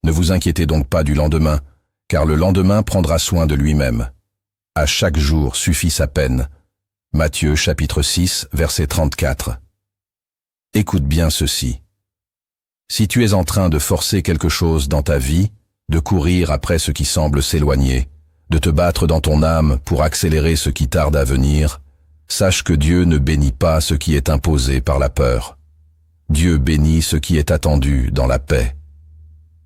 Ne vous inquiétez donc pas du lendemain, car le lendemain prendra soin de lui-même. À chaque jour suffit sa peine. Matthieu chapitre 6, verset 34. Écoute bien ceci. Si tu es en train de forcer quelque chose dans ta vie, de courir après ce qui semble s'éloigner, de te battre dans ton âme pour accélérer ce qui tarde à venir, sache que Dieu ne bénit pas ce qui est imposé par la peur. Dieu bénit ce qui est attendu dans la paix.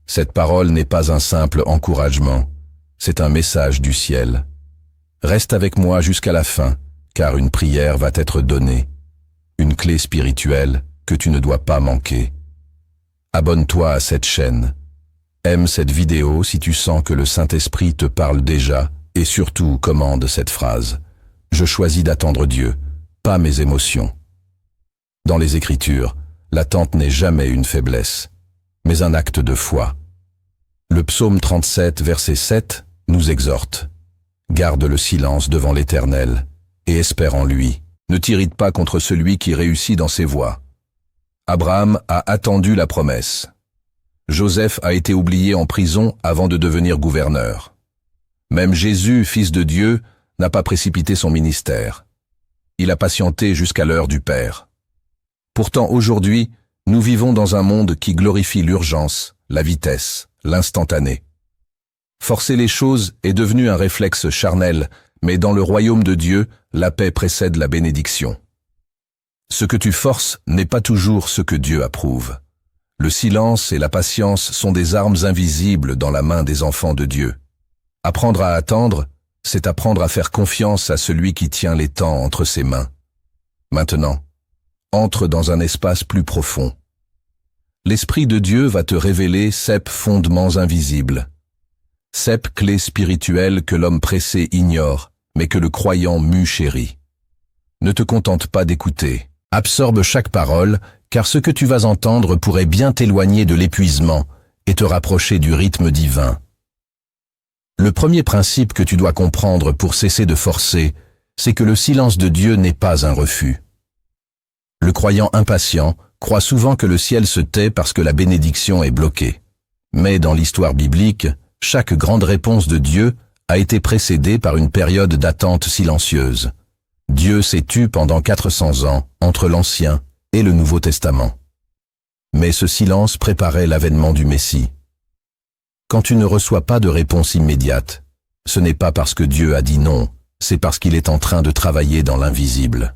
Cette parole n'est pas un simple encouragement, c'est un message du ciel. Reste avec moi jusqu'à la fin, car une prière va t'être donnée, une clé spirituelle que tu ne dois pas manquer. Abonne-toi à cette chaîne. Aime cette vidéo si tu sens que le Saint-Esprit te parle déjà et surtout commande cette phrase. Je choisis d'attendre Dieu, pas mes émotions. Dans les Écritures, l'attente n'est jamais une faiblesse, mais un acte de foi. Le psaume 37, verset 7, nous exhorte. Garde le silence devant l'Éternel et espère en lui. Ne t'irrite pas contre celui qui réussit dans ses voies. Abraham a attendu la promesse. Joseph a été oublié en prison avant de devenir gouverneur. Même Jésus, fils de Dieu, n'a pas précipité son ministère. Il a patienté jusqu'à l'heure du Père. Pourtant aujourd'hui, nous vivons dans un monde qui glorifie l'urgence, la vitesse, l'instantané. Forcer les choses est devenu un réflexe charnel, mais dans le royaume de Dieu, la paix précède la bénédiction. Ce que tu forces n'est pas toujours ce que Dieu approuve. Le silence et la patience sont des armes invisibles dans la main des enfants de Dieu. Apprendre à attendre, c'est apprendre à faire confiance à celui qui tient les temps entre ses mains. Maintenant, entre dans un espace plus profond. L'Esprit de Dieu va te révéler sept fondements invisibles. Sept clés spirituelles que l'homme pressé ignore, mais que le croyant mu chérit. Ne te contente pas d'écouter. Absorbe chaque parole, car ce que tu vas entendre pourrait bien t'éloigner de l'épuisement et te rapprocher du rythme divin. Le premier principe que tu dois comprendre pour cesser de forcer, c'est que le silence de Dieu n'est pas un refus. Le croyant impatient croit souvent que le ciel se tait parce que la bénédiction est bloquée. Mais dans l'histoire biblique, chaque grande réponse de Dieu a été précédée par une période d'attente silencieuse. Dieu s'est tu pendant 400 ans entre l'Ancien et le Nouveau Testament. Mais ce silence préparait l'avènement du Messie. Quand tu ne reçois pas de réponse immédiate, ce n'est pas parce que Dieu a dit non, c'est parce qu'il est en train de travailler dans l'invisible.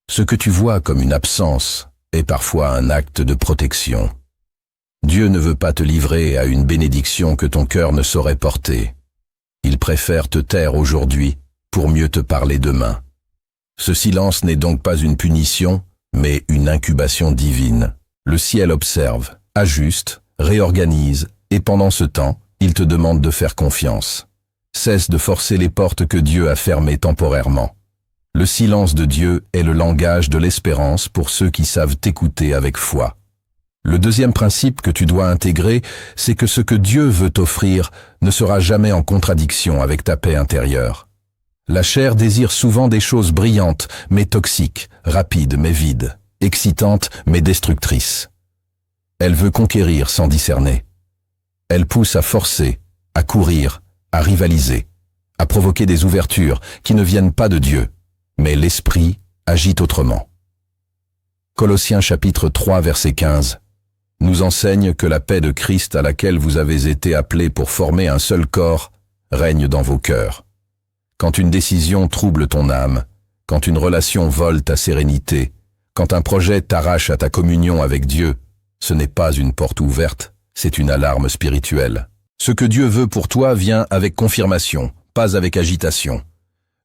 Ce que tu vois comme une absence est parfois un acte de protection. Dieu ne veut pas te livrer à une bénédiction que ton cœur ne saurait porter. Il préfère te taire aujourd'hui pour mieux te parler demain. Ce silence n'est donc pas une punition, mais une incubation divine. Le ciel observe, ajuste, réorganise, et pendant ce temps, il te demande de faire confiance. Cesse de forcer les portes que Dieu a fermées temporairement. Le silence de Dieu est le langage de l'espérance pour ceux qui savent t'écouter avec foi. Le deuxième principe que tu dois intégrer, c'est que ce que Dieu veut t'offrir ne sera jamais en contradiction avec ta paix intérieure. La chair désire souvent des choses brillantes, mais toxiques, rapides, mais vides, excitantes, mais destructrices. Elle veut conquérir sans discerner. Elle pousse à forcer, à courir, à rivaliser, à provoquer des ouvertures qui ne viennent pas de Dieu, mais l'Esprit agit autrement. Colossiens chapitre 3 verset 15 nous enseigne que la paix de Christ à laquelle vous avez été appelés pour former un seul corps règne dans vos cœurs. Quand une décision trouble ton âme, quand une relation vole ta sérénité, quand un projet t'arrache à ta communion avec Dieu, ce n'est pas une porte ouverte, c'est une alarme spirituelle. Ce que Dieu veut pour toi vient avec confirmation, pas avec agitation.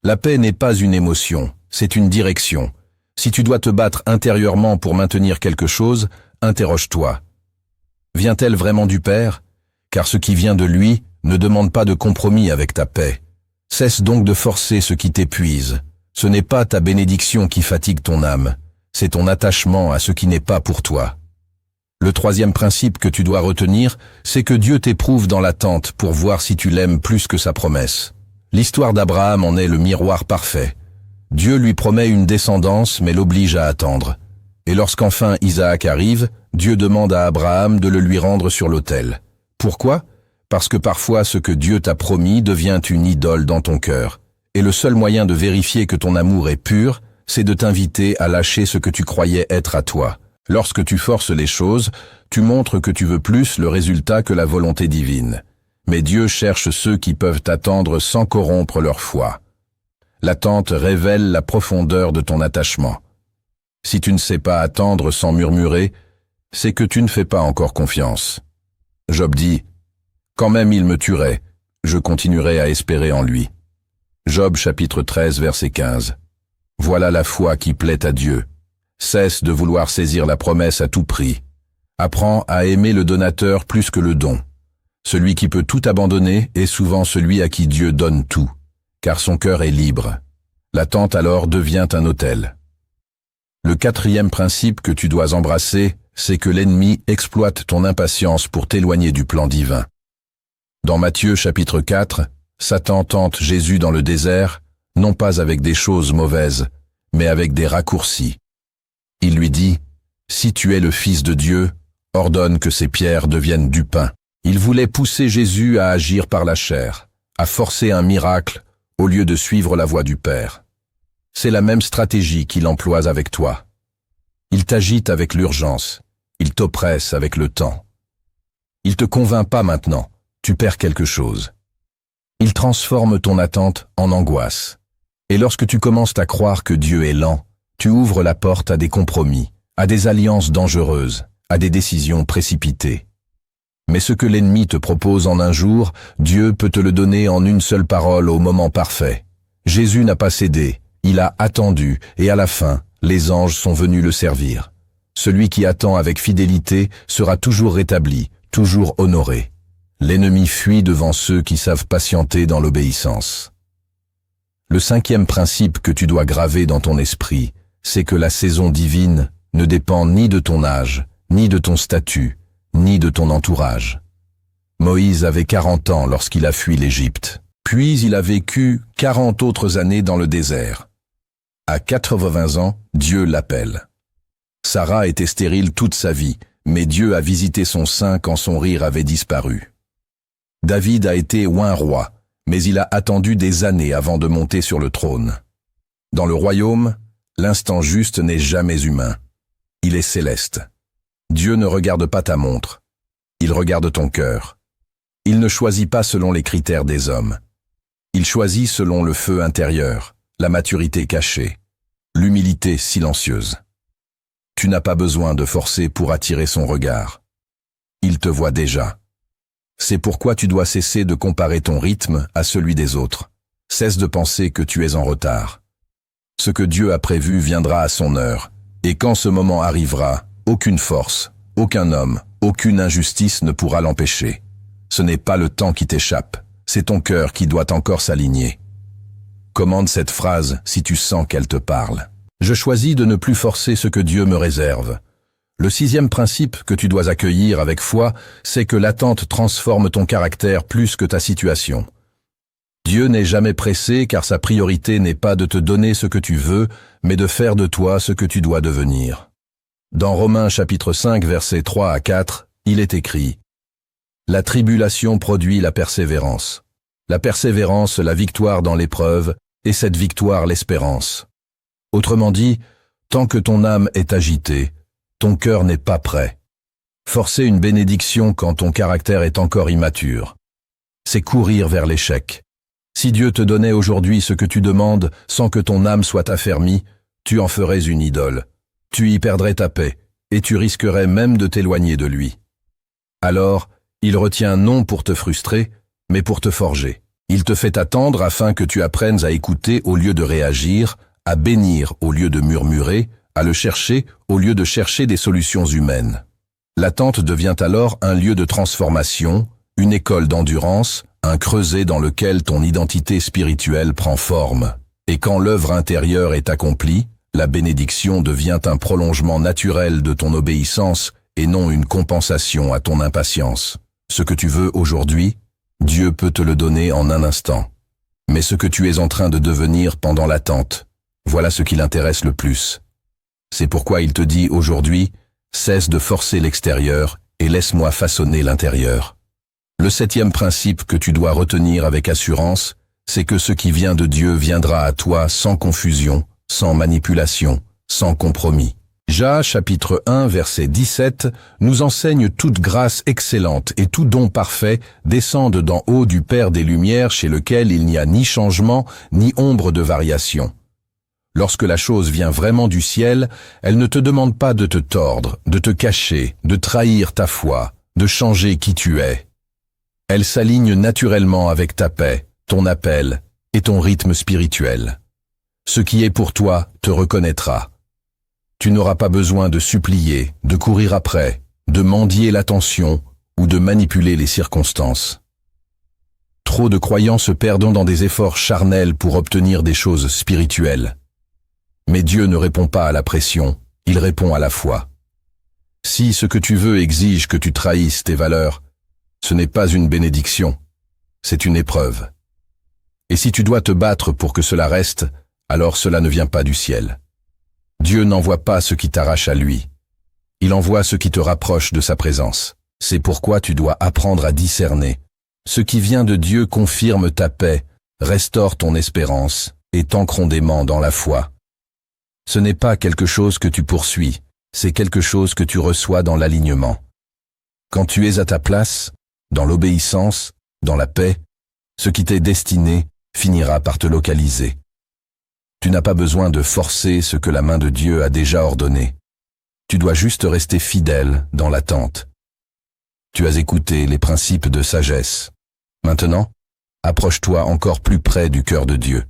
La paix n'est pas une émotion, c'est une direction. Si tu dois te battre intérieurement pour maintenir quelque chose, interroge-toi. Vient-elle vraiment du Père? Car ce qui vient de lui ne demande pas de compromis avec ta paix. Cesse donc de forcer ce qui t'épuise. Ce n'est pas ta bénédiction qui fatigue ton âme, c'est ton attachement à ce qui n'est pas pour toi. Le troisième principe que tu dois retenir, c'est que Dieu t'éprouve dans l'attente pour voir si tu l'aimes plus que sa promesse. L'histoire d'Abraham en est le miroir parfait. Dieu lui promet une descendance mais l'oblige à attendre. Et lorsqu'enfin Isaac arrive, Dieu demande à Abraham de le lui rendre sur l'autel. Pourquoi? Parce que parfois ce que Dieu t'a promis devient une idole dans ton cœur. Et le seul moyen de vérifier que ton amour est pur, c'est de t'inviter à lâcher ce que tu croyais être à toi. Lorsque tu forces les choses, tu montres que tu veux plus le résultat que la volonté divine. Mais Dieu cherche ceux qui peuvent attendre sans corrompre leur foi. L'attente révèle la profondeur de ton attachement. Si tu ne sais pas attendre sans murmurer, c'est que tu ne fais pas encore confiance. Job dit, « Quand même il me tuerait, je continuerai à espérer en lui. » Job chapitre 13 verset 15. Voilà la foi qui plaît à Dieu. Cesse de vouloir saisir la promesse à tout prix. Apprends à aimer le donateur plus que le don. Celui qui peut tout abandonner est souvent celui à qui Dieu donne tout, car son cœur est libre. L'attente alors devient un autel. Le quatrième principe que tu dois embrasser, c'est que l'ennemi exploite ton impatience pour t'éloigner du plan divin. Dans Matthieu chapitre 4, Satan tente Jésus dans le désert, non pas avec des choses mauvaises, mais avec des raccourcis. Il lui dit, « Si tu es le Fils de Dieu, ordonne que ces pierres deviennent du pain. » Il voulait pousser Jésus à agir par la chair, à forcer un miracle au lieu de suivre la voie du Père. C'est la même stratégie qu'il emploie avec toi. Il t'agite avec l'urgence, il t'oppresse avec le temps. Il te convainc pas maintenant, tu perds quelque chose. Il transforme ton attente en angoisse. Et lorsque tu commences à croire que Dieu est lent, tu ouvres la porte à des compromis, à des alliances dangereuses, à des décisions précipitées. Mais ce que l'ennemi te propose en un jour, Dieu peut te le donner en une seule parole au moment parfait. Jésus n'a pas cédé, il a attendu, et à la fin, les anges sont venus le servir. Celui qui attend avec fidélité sera toujours rétabli, toujours honoré. L'ennemi fuit devant ceux qui savent patienter dans l'obéissance. Le cinquième principe que tu dois graver dans ton esprit, c'est que la saison divine ne dépend ni de ton âge, ni de ton statut, ni de ton entourage. Moïse avait 40 ans lorsqu'il a fui l'Égypte. Puis il a vécu 40 autres années dans le désert. À 80 ans, Dieu l'appelle. Sarah était stérile toute sa vie, mais Dieu a visité son sein quand son rire avait disparu. David a été oint roi, mais il a attendu des années avant de monter sur le trône. Dans le royaume, l'instant juste n'est jamais humain. Il est céleste. Dieu ne regarde pas ta montre. Il regarde ton cœur. Il ne choisit pas selon les critères des hommes. Il choisit selon le feu intérieur, la maturité cachée, l'humilité silencieuse. Tu n'as pas besoin de forcer pour attirer son regard. Il te voit déjà. C'est pourquoi tu dois cesser de comparer ton rythme à celui des autres. Cesse de penser que tu es en retard. Ce que Dieu a prévu viendra à son heure, et quand ce moment arrivera, aucune force, aucun homme, aucune injustice ne pourra l'empêcher. Ce n'est pas le temps qui t'échappe, c'est ton cœur qui doit encore s'aligner. Commande cette phrase si tu sens qu'elle te parle. Je choisis de ne plus forcer ce que Dieu me réserve. Le sixième principe que tu dois accueillir avec foi, c'est que l'attente transforme ton caractère plus que ta situation. Dieu n'est jamais pressé car sa priorité n'est pas de te donner ce que tu veux, mais de faire de toi ce que tu dois devenir. Dans Romains chapitre 5 versets 3 à 4, il est écrit « La tribulation produit la persévérance. La persévérance, la victoire dans l'épreuve, et cette victoire l'espérance. » Autrement dit, tant que ton âme est agitée, ton cœur n'est pas prêt. Forcer une bénédiction quand ton caractère est encore immature, c'est courir vers l'échec. Si Dieu te donnait aujourd'hui ce que tu demandes sans que ton âme soit affermie, tu en ferais une idole. Tu y perdrais ta paix, et tu risquerais même de t'éloigner de lui. Alors, il retient non pour te frustrer, mais pour te forger. Il te fait attendre afin que tu apprennes à écouter au lieu de réagir, à bénir au lieu de murmurer, à le chercher au lieu de chercher des solutions humaines. L'attente devient alors un lieu de transformation, une école d'endurance, un creuset dans lequel ton identité spirituelle prend forme. Et quand l'œuvre intérieure est accomplie, la bénédiction devient un prolongement naturel de ton obéissance et non une compensation à ton impatience. Ce que tu veux aujourd'hui, Dieu peut te le donner en un instant. Mais ce que tu es en train de devenir pendant l'attente, voilà ce qui l'intéresse le plus. C'est pourquoi il te dit aujourd'hui, cesse de forcer l'extérieur et laisse-moi façonner l'intérieur. Le septième principe que tu dois retenir avec assurance, c'est que ce qui vient de Dieu viendra à toi sans confusion, sans manipulation, sans compromis. Ja chapitre 1 verset 17 nous enseigne toute grâce excellente et tout don parfait descendent d'en haut du Père des Lumières chez lequel il n'y a ni changement ni ombre de variation. Lorsque la chose vient vraiment du ciel, elle ne te demande pas de te tordre, de te cacher, de trahir ta foi, de changer qui tu es. Elle s'aligne naturellement avec ta paix, ton appel et ton rythme spirituel. Ce qui est pour toi te reconnaîtra. Tu n'auras pas besoin de supplier, de courir après, de mendier l'attention ou de manipuler les circonstances. Trop de croyants se perdent dans des efforts charnels pour obtenir des choses spirituelles. Mais Dieu ne répond pas à la pression, il répond à la foi. Si ce que tu veux exige que tu trahisses tes valeurs, ce n'est pas une bénédiction, c'est une épreuve. Et si tu dois te battre pour que cela reste, alors cela ne vient pas du ciel. Dieu n'envoie pas ce qui t'arrache à lui. Il envoie ce qui te rapproche de sa présence. C'est pourquoi tu dois apprendre à discerner. Ce qui vient de Dieu confirme ta paix, restaure ton espérance et t'ancre ondément dans la foi. Ce n'est pas quelque chose que tu poursuis, c'est quelque chose que tu reçois dans l'alignement. Quand tu es à ta place, dans l'obéissance, dans la paix, ce qui t'est destiné finira par te localiser. Tu n'as pas besoin de forcer ce que la main de Dieu a déjà ordonné. Tu dois juste rester fidèle dans l'attente. Tu as écouté les principes de sagesse. Maintenant, approche-toi encore plus près du cœur de Dieu.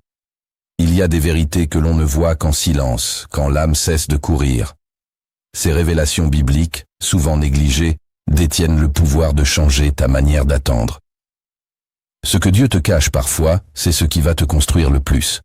Il y a des vérités que l'on ne voit qu'en silence, quand l'âme cesse de courir. Ces révélations bibliques, souvent négligées, détiennent le pouvoir de changer ta manière d'attendre. Ce que Dieu te cache parfois, c'est ce qui va te construire le plus.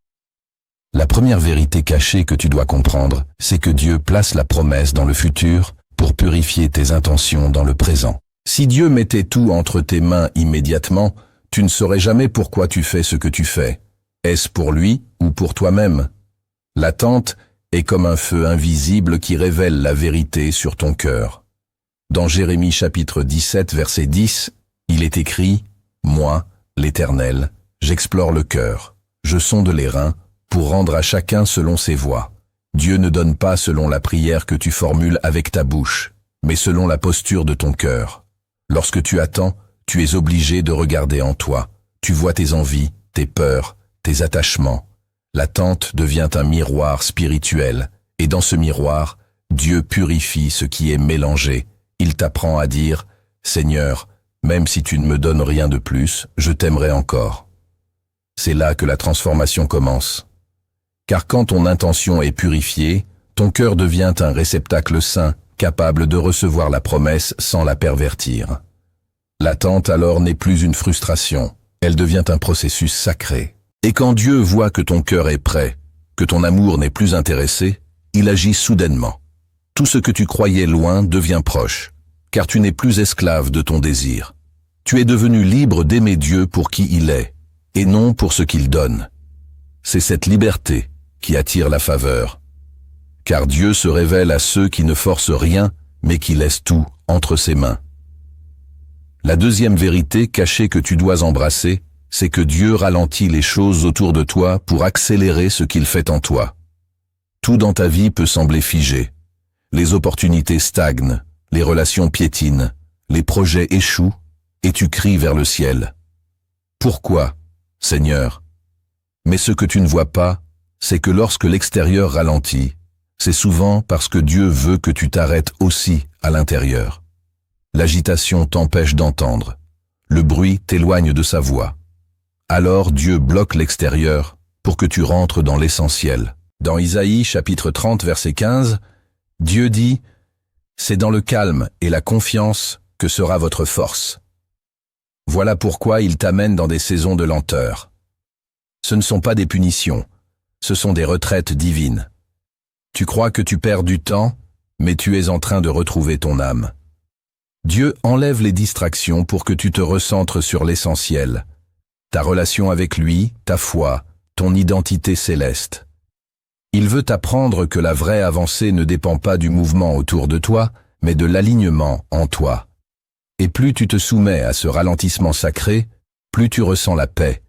La première vérité cachée que tu dois comprendre, c'est que Dieu place la promesse dans le futur pour purifier tes intentions dans le présent. Si Dieu mettait tout entre tes mains immédiatement, tu ne saurais jamais pourquoi tu fais ce que tu fais. Est-ce pour lui ou pour toi-même? L'attente est comme un feu invisible qui révèle la vérité sur ton cœur. Dans Jérémie chapitre 17 verset 10, il est écrit « Moi, l'Éternel, j'explore le cœur, je sonde les reins, pour rendre à chacun selon ses voies. Dieu ne donne pas selon la prière que tu formules avec ta bouche, mais selon la posture de ton cœur. Lorsque tu attends, tu es obligé de regarder en toi. Tu vois tes envies, tes peurs, tes attachements. L'attente devient un miroir spirituel, et dans ce miroir, Dieu purifie ce qui est mélangé. Il t'apprend à dire « Seigneur, même si tu ne me donnes rien de plus, je t'aimerai encore. » C'est là que la transformation commence. Car quand ton intention est purifiée, ton cœur devient un réceptacle saint, capable de recevoir la promesse sans la pervertir. L'attente alors n'est plus une frustration, elle devient un processus sacré. Et quand Dieu voit que ton cœur est prêt, que ton amour n'est plus intéressé, il agit soudainement. Tout ce que tu croyais loin devient proche, car tu n'es plus esclave de ton désir. Tu es devenu libre d'aimer Dieu pour qui il est, et non pour ce qu'il donne. C'est cette liberté qui attire la faveur. Car Dieu se révèle à ceux qui ne forcent rien, mais qui laissent tout entre ses mains. La deuxième vérité cachée que tu dois embrasser, c'est que Dieu ralentit les choses autour de toi pour accélérer ce qu'il fait en toi. Tout dans ta vie peut sembler figé. Les opportunités stagnent, les relations piétinent, les projets échouent, et tu cries vers le ciel. Pourquoi, Seigneur? Mais ce que tu ne vois pas, c'est que lorsque l'extérieur ralentit, c'est souvent parce que Dieu veut que tu t'arrêtes aussi à l'intérieur. L'agitation t'empêche d'entendre. Le bruit t'éloigne de sa voix. Alors Dieu bloque l'extérieur pour que tu rentres dans l'essentiel. Dans Isaïe chapitre 30 verset 15, Dieu dit « C'est dans le calme et la confiance que sera votre force. » Voilà pourquoi il t'amène dans des saisons de lenteur. Ce ne sont pas des punitions, ce sont des retraites divines. Tu crois que tu perds du temps, mais tu es en train de retrouver ton âme. Dieu enlève les distractions pour que tu te recentres sur l'essentiel, ta relation avec lui, ta foi, ton identité céleste. Il veut t'apprendre que la vraie avancée ne dépend pas du mouvement autour de toi, mais de l'alignement en toi. Et plus tu te soumets à ce ralentissement sacré, plus tu ressens la paix.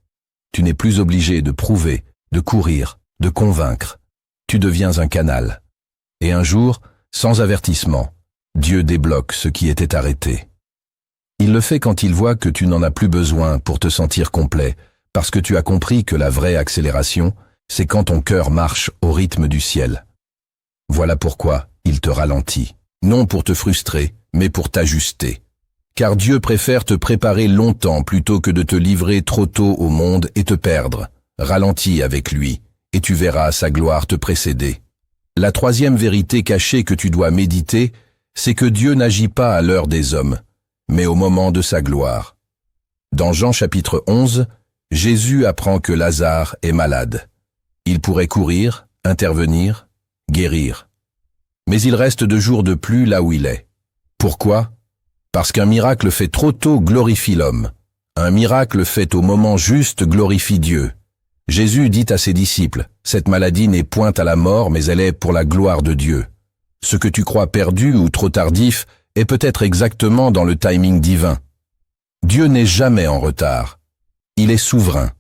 Tu n'es plus obligé de prouver, de courir, de convaincre. Tu deviens un canal. Et un jour, sans avertissement, Dieu débloque ce qui était arrêté. Il le fait quand il voit que tu n'en as plus besoin pour te sentir complet, parce que tu as compris que la vraie accélération, c'est quand ton cœur marche au rythme du ciel. Voilà pourquoi il te ralentit, non pour te frustrer, mais pour t'ajuster. Car Dieu préfère te préparer longtemps plutôt que de te livrer trop tôt au monde et te perdre. Ralentis avec lui, et tu verras sa gloire te précéder. La troisième vérité cachée que tu dois méditer, c'est que Dieu n'agit pas à l'heure des hommes, mais au moment de sa gloire. Dans Jean chapitre 11, Jésus apprend que Lazare est malade. Il pourrait courir, intervenir, guérir. Mais il reste 2 jours de plus là où il est. Pourquoi ? Parce qu'un miracle fait trop tôt glorifie l'homme. Un miracle fait au moment juste glorifie Dieu. Jésus dit à ses disciples, « Cette maladie n'est point à la mort, mais elle est pour la gloire de Dieu. Ce que tu crois perdu ou trop tardif est peut-être exactement dans le timing divin. Dieu n'est jamais en retard. Il est souverain.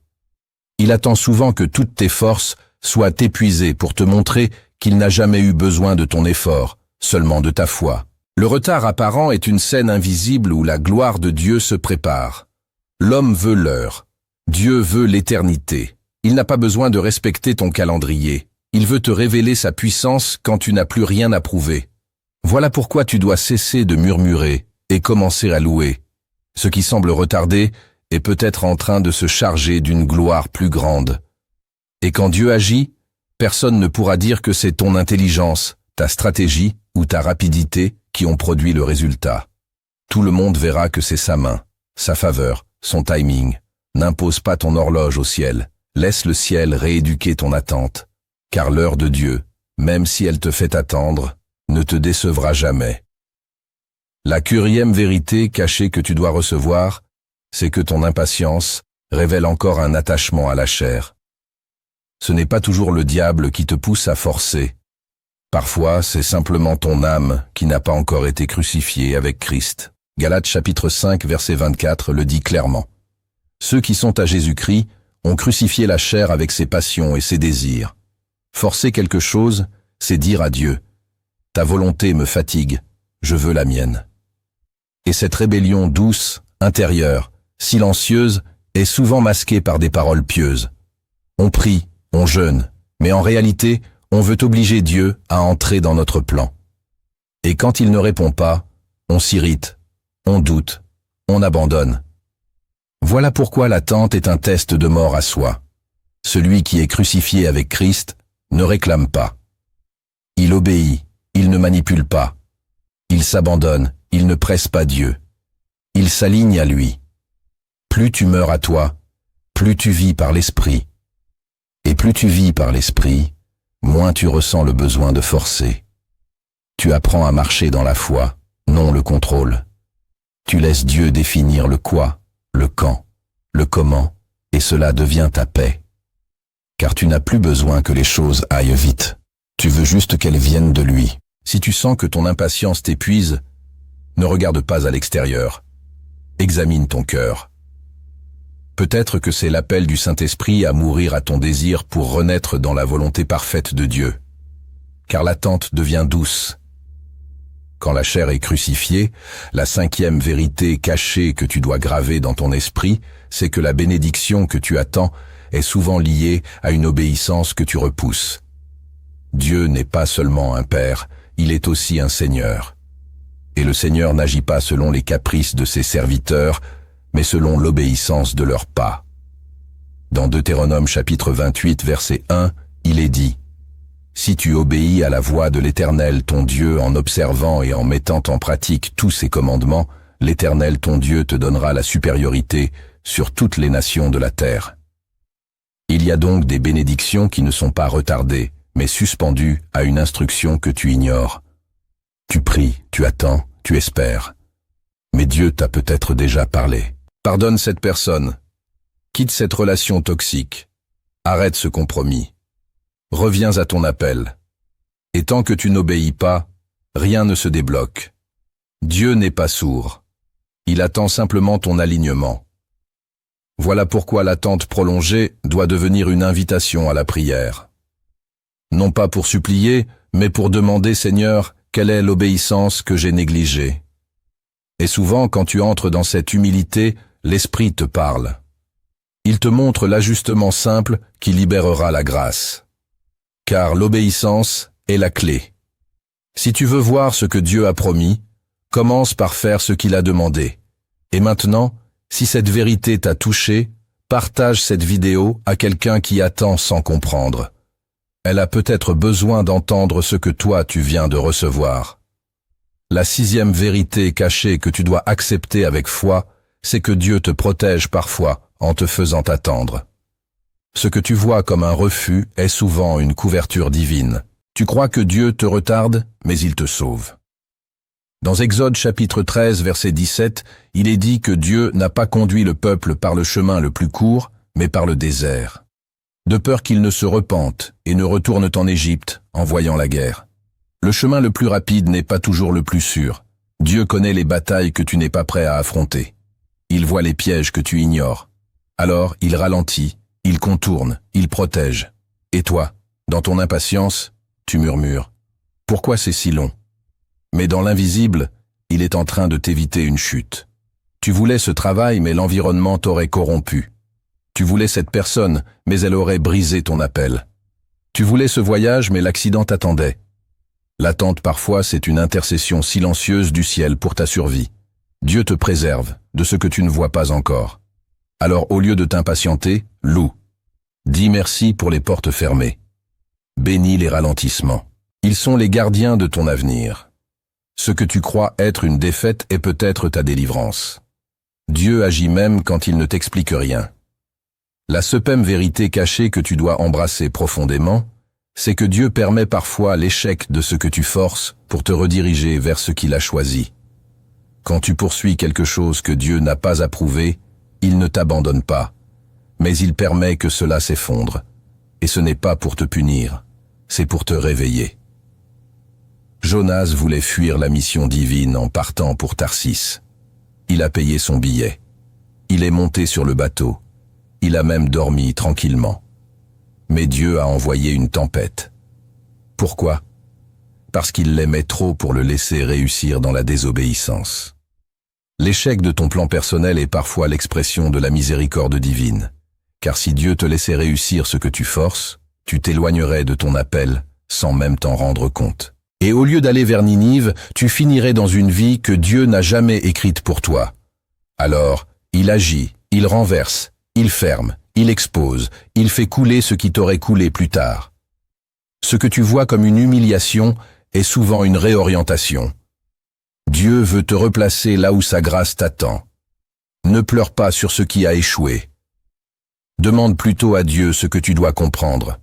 Il attend souvent que toutes tes forces soient épuisées pour te montrer qu'il n'a jamais eu besoin de ton effort, seulement de ta foi. Le retard apparent est une scène invisible où la gloire de Dieu se prépare. L'homme veut l'heure. Dieu veut l'éternité. Il n'a pas besoin de respecter ton calendrier. Il veut te révéler sa puissance quand tu n'as plus rien à prouver. Voilà pourquoi tu dois cesser de murmurer et commencer à louer. Ce qui semble retardé est peut-être en train de se charger d'une gloire plus grande. Et quand Dieu agit, personne ne pourra dire que c'est ton intelligence, ta stratégie ou ta rapidité qui ont produit le résultat. Tout le monde verra que c'est sa main, sa faveur, son timing. N'impose pas ton horloge au ciel. Laisse le ciel rééduquer ton attente, car l'heure de Dieu, même si elle te fait attendre, ne te décevra jamais. La 4e vérité cachée que tu dois recevoir, c'est que ton impatience révèle encore un attachement à la chair. Ce n'est pas toujours le diable qui te pousse à forcer. Parfois, c'est simplement ton âme qui n'a pas encore été crucifiée avec Christ. Galates chapitre 5, verset 24 le dit clairement. Ceux qui sont à Jésus-Christ ont crucifié la chair avec ses passions et ses désirs. Forcer quelque chose, c'est dire à Dieu, « Ta volonté me fatigue, je veux la mienne. » Et cette rébellion douce, intérieure, silencieuse, est souvent masquée par des paroles pieuses. On prie, on jeûne, mais en réalité, on veut obliger Dieu à entrer dans notre plan. Et quand il ne répond pas, on s'irrite, on doute, on abandonne. Voilà pourquoi l'attente est un test de mort à soi. Celui qui est crucifié avec Christ ne réclame pas. Il obéit, il ne manipule pas. Il s'abandonne, il ne presse pas Dieu. Il s'aligne à lui. Plus tu meurs à toi, plus tu vis par l'Esprit. Et plus tu vis par l'Esprit, moins tu ressens le besoin de forcer. Tu apprends à marcher dans la foi, non le contrôle. Tu laisses Dieu définir le quoi, le quand, le comment, et cela devient ta paix. Car tu n'as plus besoin que les choses aillent vite. Tu veux juste qu'elles viennent de lui. Si tu sens que ton impatience t'épuise, ne regarde pas à l'extérieur. Examine ton cœur. Peut-être que c'est l'appel du Saint-Esprit à mourir à ton désir pour renaître dans la volonté parfaite de Dieu. Car l'attente devient douce. Quand la chair est crucifiée, la 5e vérité cachée que tu dois graver dans ton esprit, c'est que la bénédiction que tu attends est souvent liée à une obéissance que tu repousses. Dieu n'est pas seulement un Père, il est aussi un Seigneur. Et le Seigneur n'agit pas selon les caprices de ses serviteurs, mais selon l'obéissance de leurs pas. Dans Deutéronome chapitre 28, verset 1, il est dit « Si tu obéis à la voix de l'Éternel ton Dieu en observant et en mettant en pratique tous ses commandements, l'Éternel ton Dieu te donnera la supériorité sur toutes les nations de la terre. » Il y a donc des bénédictions qui ne sont pas retardées, mais suspendues à une instruction que tu ignores. Tu pries, tu attends, tu espères. Mais Dieu t'a peut-être déjà parlé. Pardonne cette personne. Quitte cette relation toxique. Arrête ce compromis. Reviens à ton appel. Et tant que tu n'obéis pas, rien ne se débloque. Dieu n'est pas sourd. Il attend simplement ton alignement. Voilà pourquoi l'attente prolongée doit devenir une invitation à la prière. Non pas pour supplier, mais pour demander, Seigneur, quelle est l'obéissance que j'ai négligée. Et souvent, quand tu entres dans cette humilité, l'Esprit te parle. Il te montre l'ajustement simple qui libérera la grâce. Car l'obéissance est la clé. Si tu veux voir ce que Dieu a promis, commence par faire ce qu'il a demandé. Et maintenant, si cette vérité t'a touché, partage cette vidéo à quelqu'un qui attend sans comprendre. Elle a peut-être besoin d'entendre ce que toi tu viens de recevoir. La 6e vérité cachée que tu dois accepter avec foi, c'est que Dieu te protège parfois en te faisant attendre. Ce que tu vois comme un refus est souvent une couverture divine. Tu crois que Dieu te retarde, mais il te sauve. Dans Exode chapitre 13, verset 17, il est dit que Dieu n'a pas conduit le peuple par le chemin le plus court, mais par le désert, de peur qu'ils ne se repentent et ne retournent en Égypte en voyant la guerre. Le chemin le plus rapide n'est pas toujours le plus sûr. Dieu connaît les batailles que tu n'es pas prêt à affronter. Il voit les pièges que tu ignores. Alors il ralentit, il contourne, il protège. Et toi, dans ton impatience, tu murmures. Pourquoi c'est si long? Mais dans l'invisible, il est en train de t'éviter une chute. Tu voulais ce travail, mais l'environnement t'aurait corrompu. Tu voulais cette personne, mais elle aurait brisé ton appel. Tu voulais ce voyage, mais l'accident t'attendait. L'attente parfois, c'est une intercession silencieuse du ciel pour ta survie. Dieu te préserve de ce que tu ne vois pas encore. Alors au lieu de t'impatienter, loue. Dis merci pour les portes fermées. Bénis les ralentissements. Ils sont les gardiens de ton avenir. Ce que tu crois être une défaite est peut-être ta délivrance. Dieu agit même quand il ne t'explique rien. La suprême vérité cachée que tu dois embrasser profondément, c'est que Dieu permet parfois l'échec de ce que tu forces pour te rediriger vers ce qu'il a choisi. Quand tu poursuis quelque chose que Dieu n'a pas approuvé, il ne t'abandonne pas, mais il permet que cela s'effondre. Et ce n'est pas pour te punir, c'est pour te réveiller. Jonas voulait fuir la mission divine en partant pour Tarsis. Il a payé son billet. Il est monté sur le bateau. Il a même dormi tranquillement. Mais Dieu a envoyé une tempête. Pourquoi? Parce qu'il l'aimait trop pour le laisser réussir dans la désobéissance. L'échec de ton plan personnel est parfois l'expression de la miséricorde divine. Car si Dieu te laissait réussir ce que tu forces, tu t'éloignerais de ton appel sans même t'en rendre compte. Et au lieu d'aller vers Ninive, tu finirais dans une vie que Dieu n'a jamais écrite pour toi. Alors, il agit, il renverse, il ferme, il expose, il fait couler ce qui t'aurait coulé plus tard. Ce que tu vois comme une humiliation est souvent une réorientation. Dieu veut te replacer là où sa grâce t'attend. Ne pleure pas sur ce qui a échoué. Demande plutôt à Dieu ce que tu dois comprendre.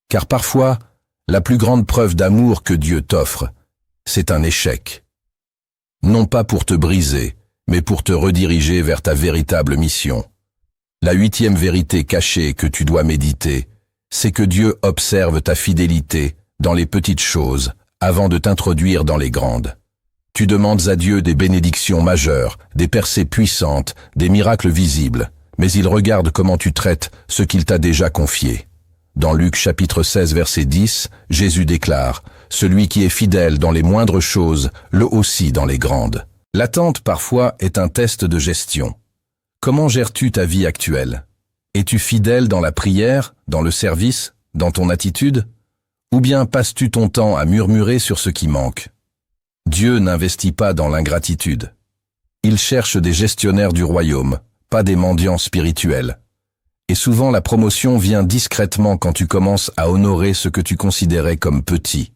Car parfois, la plus grande preuve d'amour que Dieu t'offre, c'est un échec. Non pas pour te briser, mais pour te rediriger vers ta véritable mission. La 8e vérité cachée que tu dois méditer, c'est que Dieu observe ta fidélité dans les petites choses avant de t'introduire dans les grandes. Tu demandes à Dieu des bénédictions majeures, des percées puissantes, des miracles visibles, mais il regarde comment tu traites ce qu'il t'a déjà confié. Dans Luc chapitre 16 verset 10, Jésus déclare « Celui qui est fidèle dans les moindres choses, le aussi dans les grandes ». L'attente parfois est un test de gestion. Comment gères-tu ta vie actuelle? Es-tu fidèle dans la prière, dans le service, dans ton attitude? Ou bien passes-tu ton temps à murmurer sur ce qui manque? Dieu n'investit pas dans l'ingratitude. Il cherche des gestionnaires du royaume, pas des mendiants spirituels. Et souvent la promotion vient discrètement quand tu commences à honorer ce que tu considérais comme petit.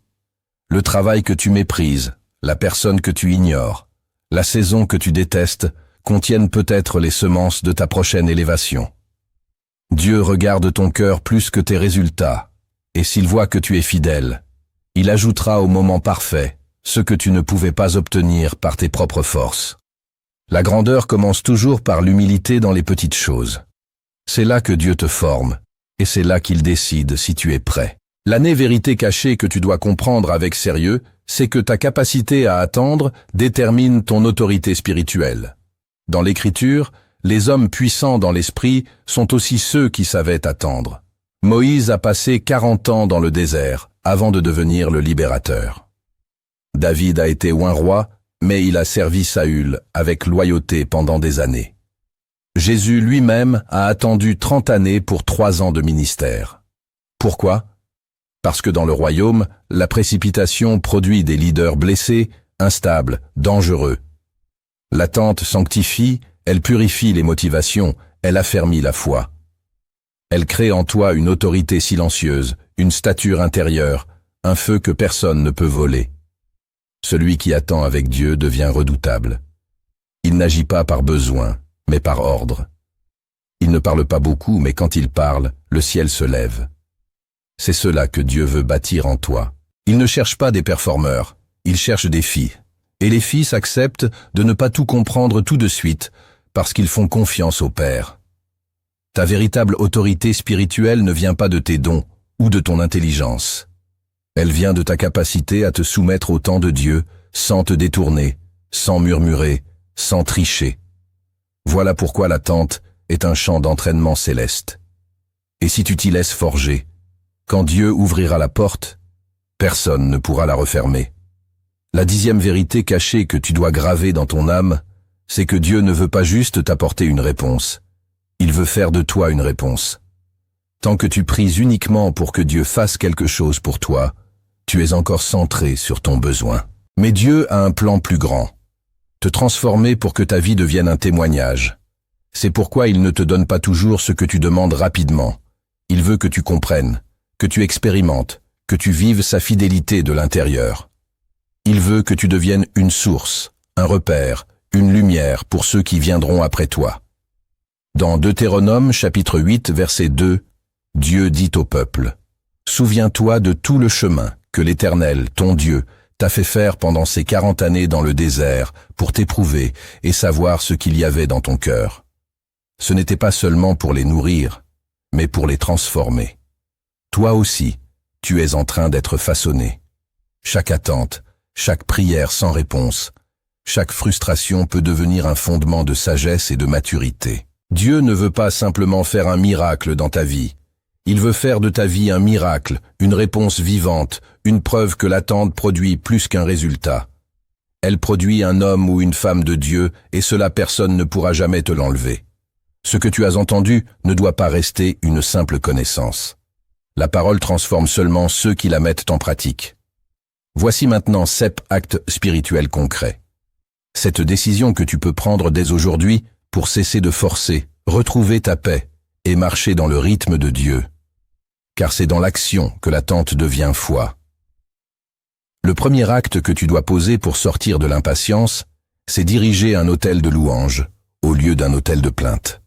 Le travail que tu méprises, la personne que tu ignores, la saison que tu détestes, contiennent peut-être les semences de ta prochaine élévation. Dieu regarde ton cœur plus que tes résultats, et s'il voit que tu es fidèle, il ajoutera au moment parfait ce que tu ne pouvais pas obtenir par tes propres forces. La grandeur commence toujours par l'humilité dans les petites choses. C'est là que Dieu te forme, et c'est là qu'il décide si tu es prêt. L'année vérité cachée que tu dois comprendre avec sérieux, c'est que ta capacité à attendre détermine ton autorité spirituelle. Dans l'Écriture, les hommes puissants dans l'esprit sont aussi ceux qui savaient attendre. Moïse a passé 40 ans dans le désert avant de devenir le libérateur. David a été oint roi, mais il a servi Saül avec loyauté pendant des années. Jésus lui-même a attendu 30 années pour 3 ans de ministère. Pourquoi ? Parce que dans le royaume, la précipitation produit des leaders blessés, instables, dangereux. L'attente sanctifie, elle purifie les motivations, elle affermit la foi. Elle crée en toi une autorité silencieuse, une stature intérieure, un feu que personne ne peut voler. Celui qui attend avec Dieu devient redoutable. Il n'agit pas par besoin, mais par ordre. Il ne parle pas beaucoup, mais quand il parle, le ciel se lève. C'est cela que Dieu veut bâtir en toi. Il ne cherche pas des performeurs, il cherche des filles. Et les fils acceptent de ne pas tout comprendre tout de suite, parce qu'ils font confiance au Père. Ta véritable autorité spirituelle ne vient pas de tes dons ou de ton intelligence. Elle vient de ta capacité à te soumettre au temps de Dieu, sans te détourner, sans murmurer, sans tricher. Voilà pourquoi l'attente est un champ d'entraînement céleste. Et si tu t'y laisses forger, quand Dieu ouvrira la porte, personne ne pourra la refermer. La 10e vérité cachée que tu dois graver dans ton âme, c'est que Dieu ne veut pas juste t'apporter une réponse. Il veut faire de toi une réponse. Tant que tu pries uniquement pour que Dieu fasse quelque chose pour toi, tu es encore centré sur ton besoin. Mais Dieu a un plan plus grand. Te transformer pour que ta vie devienne un témoignage. C'est pourquoi il ne te donne pas toujours ce que tu demandes rapidement. Il veut que tu comprennes, que tu expérimentes, que tu vives sa fidélité de l'intérieur. Il veut que tu deviennes une source, un repère, une lumière pour ceux qui viendront après toi. Dans Deutéronome chapitre 8 verset 2, Dieu dit au peuple, « Souviens-toi de tout le chemin que l'Éternel, ton Dieu, t'a fait faire pendant ces 40 années dans le désert pour t'éprouver et savoir ce qu'il y avait dans ton cœur. Ce n'était pas seulement pour les nourrir, mais pour les transformer. Toi aussi, tu es en train d'être façonné. Chaque attente, chaque prière sans réponse, chaque frustration peut devenir un fondement de sagesse et de maturité. Dieu ne veut pas simplement faire un miracle dans ta vie. Il veut faire de ta vie un miracle, une réponse vivante, une preuve que l'attente produit plus qu'un résultat. Elle produit un homme ou une femme de Dieu et cela personne ne pourra jamais te l'enlever. Ce que tu as entendu ne doit pas rester une simple connaissance. La parole transforme seulement ceux qui la mettent en pratique. Voici maintenant 7 actes spirituels concrets. Cette décision que tu peux prendre dès aujourd'hui pour cesser de forcer, retrouver ta paix et marcher dans le rythme de Dieu. Car c'est dans l'action que l'attente devient foi. Le premier acte que tu dois poser pour sortir de l'impatience, c'est diriger un autel de louange au lieu d'un autel de plainte.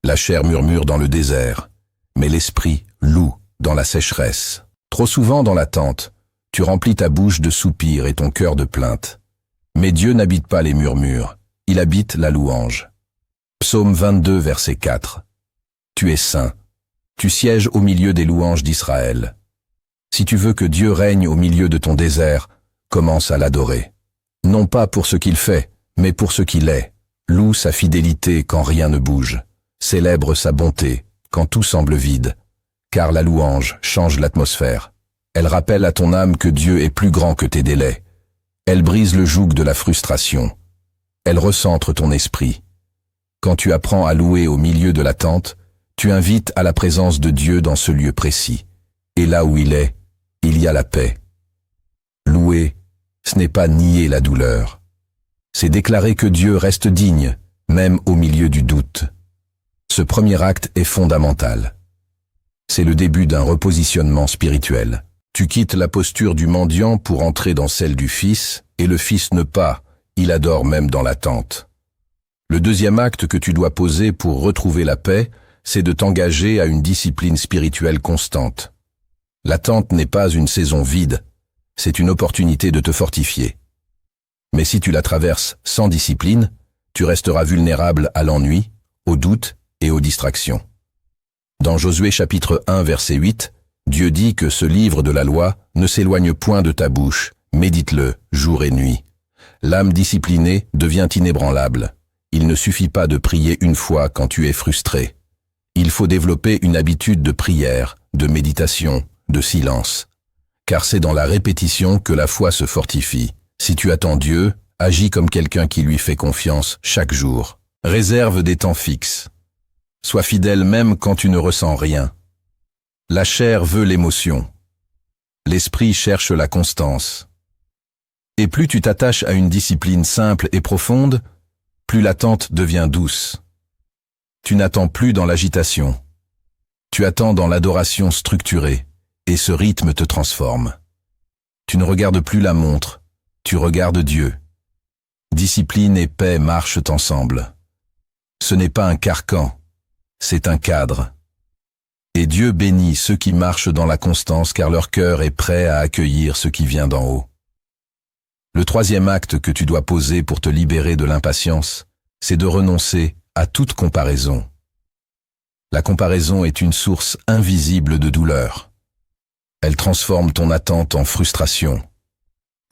La chair murmure dans le désert, mais l'esprit loue dans la sécheresse. Trop souvent dans l'attente, tu remplis ta bouche de soupirs et ton cœur de plaintes. Mais Dieu n'habite pas les murmures, il habite la louange. Psaume 22, verset 4. Tu es saint. Tu sièges au milieu des louanges d'Israël. Si tu veux que Dieu règne au milieu de ton désert, commence à l'adorer. Non pas pour ce qu'il fait, mais pour ce qu'il est. Loue sa fidélité quand rien ne bouge. Célèbre sa bonté quand tout semble vide. Car la louange change l'atmosphère. Elle rappelle à ton âme que Dieu est plus grand que tes délais. Elle brise le joug de la frustration. Elle recentre ton esprit. Quand tu apprends à louer au milieu de l'attente, tu invites à la présence de Dieu dans ce lieu précis. Et là où il est, il y a la paix. Louer, ce n'est pas nier la douleur. C'est déclarer que Dieu reste digne, même au milieu du doute. Ce premier acte est fondamental. C'est le début d'un repositionnement spirituel. Tu quittes la posture du mendiant pour entrer dans celle du Fils, et le Fils ne pas, il adore même dans l'attente. Le deuxième acte que tu dois poser pour retrouver la paix, c'est de t'engager à une discipline spirituelle constante. L'attente n'est pas une saison vide, c'est une opportunité de te fortifier. Mais si tu la traverses sans discipline, tu resteras vulnérable à l'ennui, au doute et aux distractions. Dans Josué chapitre 1 verset 8, Dieu dit que ce livre de la loi ne s'éloigne point de ta bouche, médite-le jour et nuit. L'âme disciplinée devient inébranlable. Il ne suffit pas de prier une fois quand tu es frustré. Il faut développer une habitude de prière, de méditation, de silence. Car c'est dans la répétition que la foi se fortifie. Si tu attends Dieu, agis comme quelqu'un qui lui fait confiance chaque jour. Réserve des temps fixes. Sois fidèle même quand tu ne ressens rien. La chair veut l'émotion. L'esprit cherche la constance. Et plus tu t'attaches à une discipline simple et profonde, plus l'attente devient douce. Tu n'attends plus dans l'agitation. Tu attends dans l'adoration structurée, et ce rythme te transforme. Tu ne regardes plus la montre, tu regardes Dieu. Discipline et paix marchent ensemble. Ce n'est pas un carcan, c'est un cadre. Et Dieu bénit ceux qui marchent dans la constance car leur cœur est prêt à accueillir ce qui vient d'en haut. Le troisième acte que tu dois poser pour te libérer de l'impatience, c'est de renoncer à toute comparaison. La comparaison est une source invisible de douleur. Elle transforme ton attente en frustration.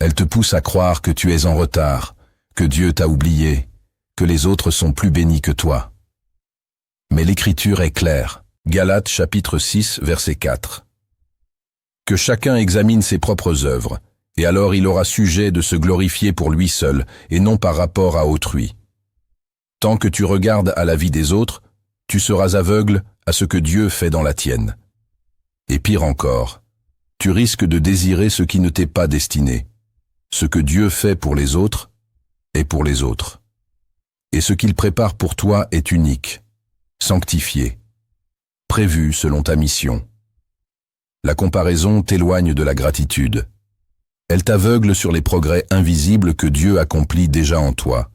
Elle te pousse à croire que tu es en retard, que Dieu t'a oublié, que les autres sont plus bénis que toi. Mais l'Écriture est claire. Galates chapitre 6, verset 4. Que chacun examine ses propres œuvres, et alors il aura sujet de se glorifier pour lui seul, et non par rapport à autrui. Tant que tu regardes à la vie des autres, tu seras aveugle à ce que Dieu fait dans la tienne. Et pire encore, tu risques de désirer ce qui ne t'est pas destiné. Ce que Dieu fait pour les autres est pour les autres. Et ce qu'il prépare pour toi est unique, sanctifié, prévu selon ta mission. La comparaison t'éloigne de la gratitude. Elle t'aveugle sur les progrès invisibles que Dieu accomplit déjà en toi.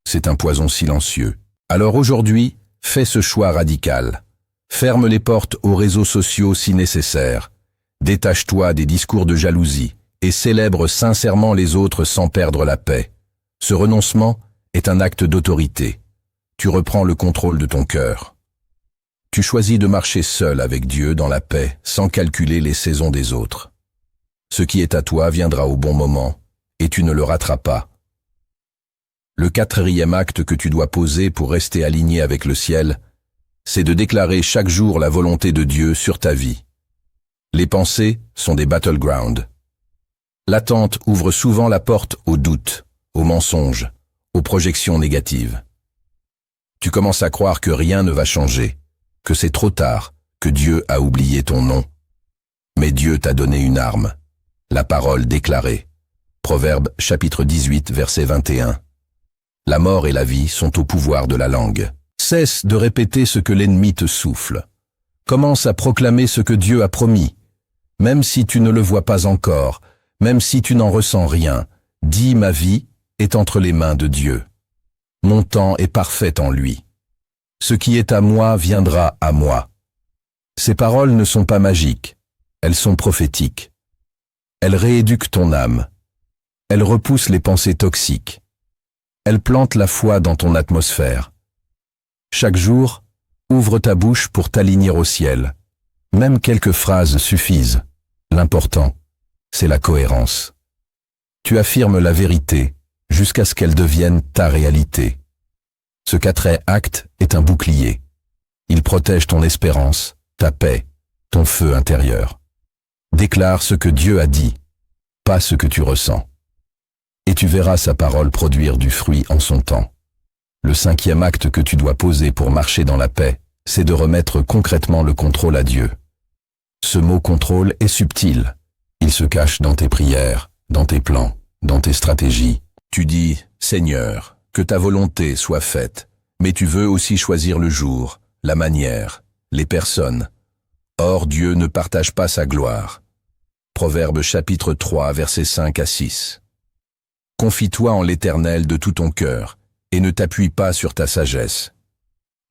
C'est un poison silencieux. Alors aujourd'hui, fais ce choix radical. Ferme les portes aux réseaux sociaux si nécessaire. Détache-toi des discours de jalousie et célèbre sincèrement les autres sans perdre la paix. Ce renoncement est un acte d'autorité. Tu reprends le contrôle de ton cœur. Tu choisis de marcher seul avec Dieu dans la paix, sans calculer les saisons des autres. Ce qui est à toi viendra au bon moment, et tu ne le rateras pas. Le quatrième acte que tu dois poser pour rester aligné avec le ciel, c'est de déclarer chaque jour la volonté de Dieu sur ta vie. Les pensées sont des battlegrounds. L'attente ouvre souvent la porte aux doutes, aux mensonges, aux projections négatives. Tu commences à croire que rien ne va changer, que c'est trop tard, que Dieu a oublié ton nom. Mais Dieu t'a donné une arme, la parole déclarée. Proverbe chapitre 18, verset 21. La mort et la vie sont au pouvoir de la langue. Cesse de répéter ce que l'ennemi te souffle. Commence à proclamer ce que Dieu a promis. Même si tu ne le vois pas encore, même si tu n'en ressens rien, dis ma vie est entre les mains de Dieu. Mon temps est parfait en lui. Ce qui est à moi viendra à moi. Ces paroles ne sont pas magiques, elles sont prophétiques. Elles rééduquent ton âme. Elles repoussent les pensées toxiques. Elles plantent la foi dans ton atmosphère. Chaque jour, ouvre ta bouche pour t'aligner au ciel. Même quelques phrases suffisent. L'important, c'est la cohérence. Tu affirmes la vérité jusqu'à ce qu'elle devienne ta réalité. Ce quatrième acte est un bouclier. Il protège ton espérance, ta paix, ton feu intérieur. Déclare ce que Dieu a dit, pas ce que tu ressens. Et tu verras sa parole produire du fruit en son temps. Le cinquième acte que tu dois poser pour marcher dans la paix, c'est de remettre concrètement le contrôle à Dieu. Ce mot contrôle est subtil. Il se cache dans tes prières, dans tes plans, dans tes stratégies. Tu dis, Seigneur, que ta volonté soit faite, mais tu veux aussi choisir le jour, la manière, les personnes. Or Dieu ne partage pas sa gloire. Proverbe chapitre 3, versets 5 à 6. Confie-toi en l'Éternel de tout ton cœur, et ne t'appuie pas sur ta sagesse.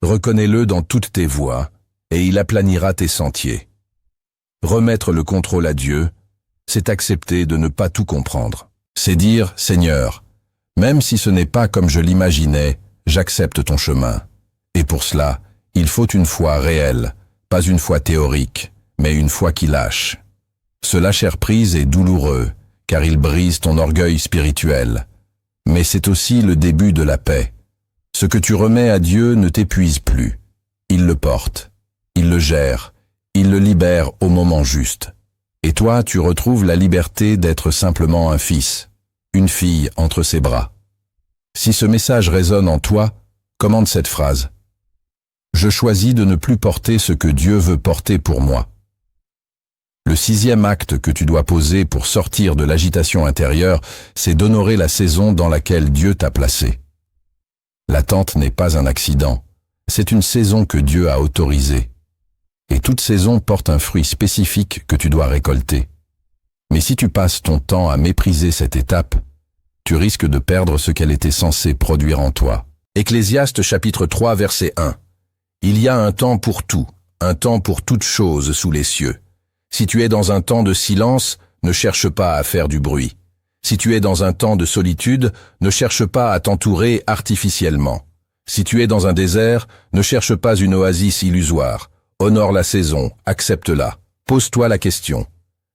Reconnais-le dans toutes tes voies, et il aplanira tes sentiers. Remettre le contrôle à Dieu, c'est accepter de ne pas tout comprendre. C'est dire, Seigneur, même si ce n'est pas comme je l'imaginais, j'accepte ton chemin. Et pour cela, il faut une foi réelle, pas une foi théorique, mais une fois qu'il lâche. Ce lâcher-prise est douloureux, car il brise ton orgueil spirituel. Mais c'est aussi le début de la paix. Ce que tu remets à Dieu ne t'épuise plus. Il le porte, il le gère, il le libère au moment juste. Et toi, tu retrouves la liberté d'être simplement un fils, une fille entre ses bras. Si ce message résonne en toi, commande cette phrase. Je choisis de ne plus porter ce que Dieu veut porter pour moi. Le 6e acte que tu dois poser pour sortir de l'agitation intérieure, c'est d'honorer la saison dans laquelle Dieu t'a placé. L'attente n'est pas un accident, c'est une saison que Dieu a autorisée. Et toute saison porte un fruit spécifique que tu dois récolter. Mais si tu passes ton temps à mépriser cette étape, tu risques de perdre ce qu'elle était censée produire en toi. Ecclésiaste chapitre 3 verset 1. Il y a un temps pour tout, un temps pour toute chose sous les cieux. Si tu es dans un temps de silence, ne cherche pas à faire du bruit. Si tu es dans un temps de solitude, ne cherche pas à t'entourer artificiellement. Si tu es dans un désert, ne cherche pas une oasis illusoire. Honore la saison, accepte-la. Pose-toi la question.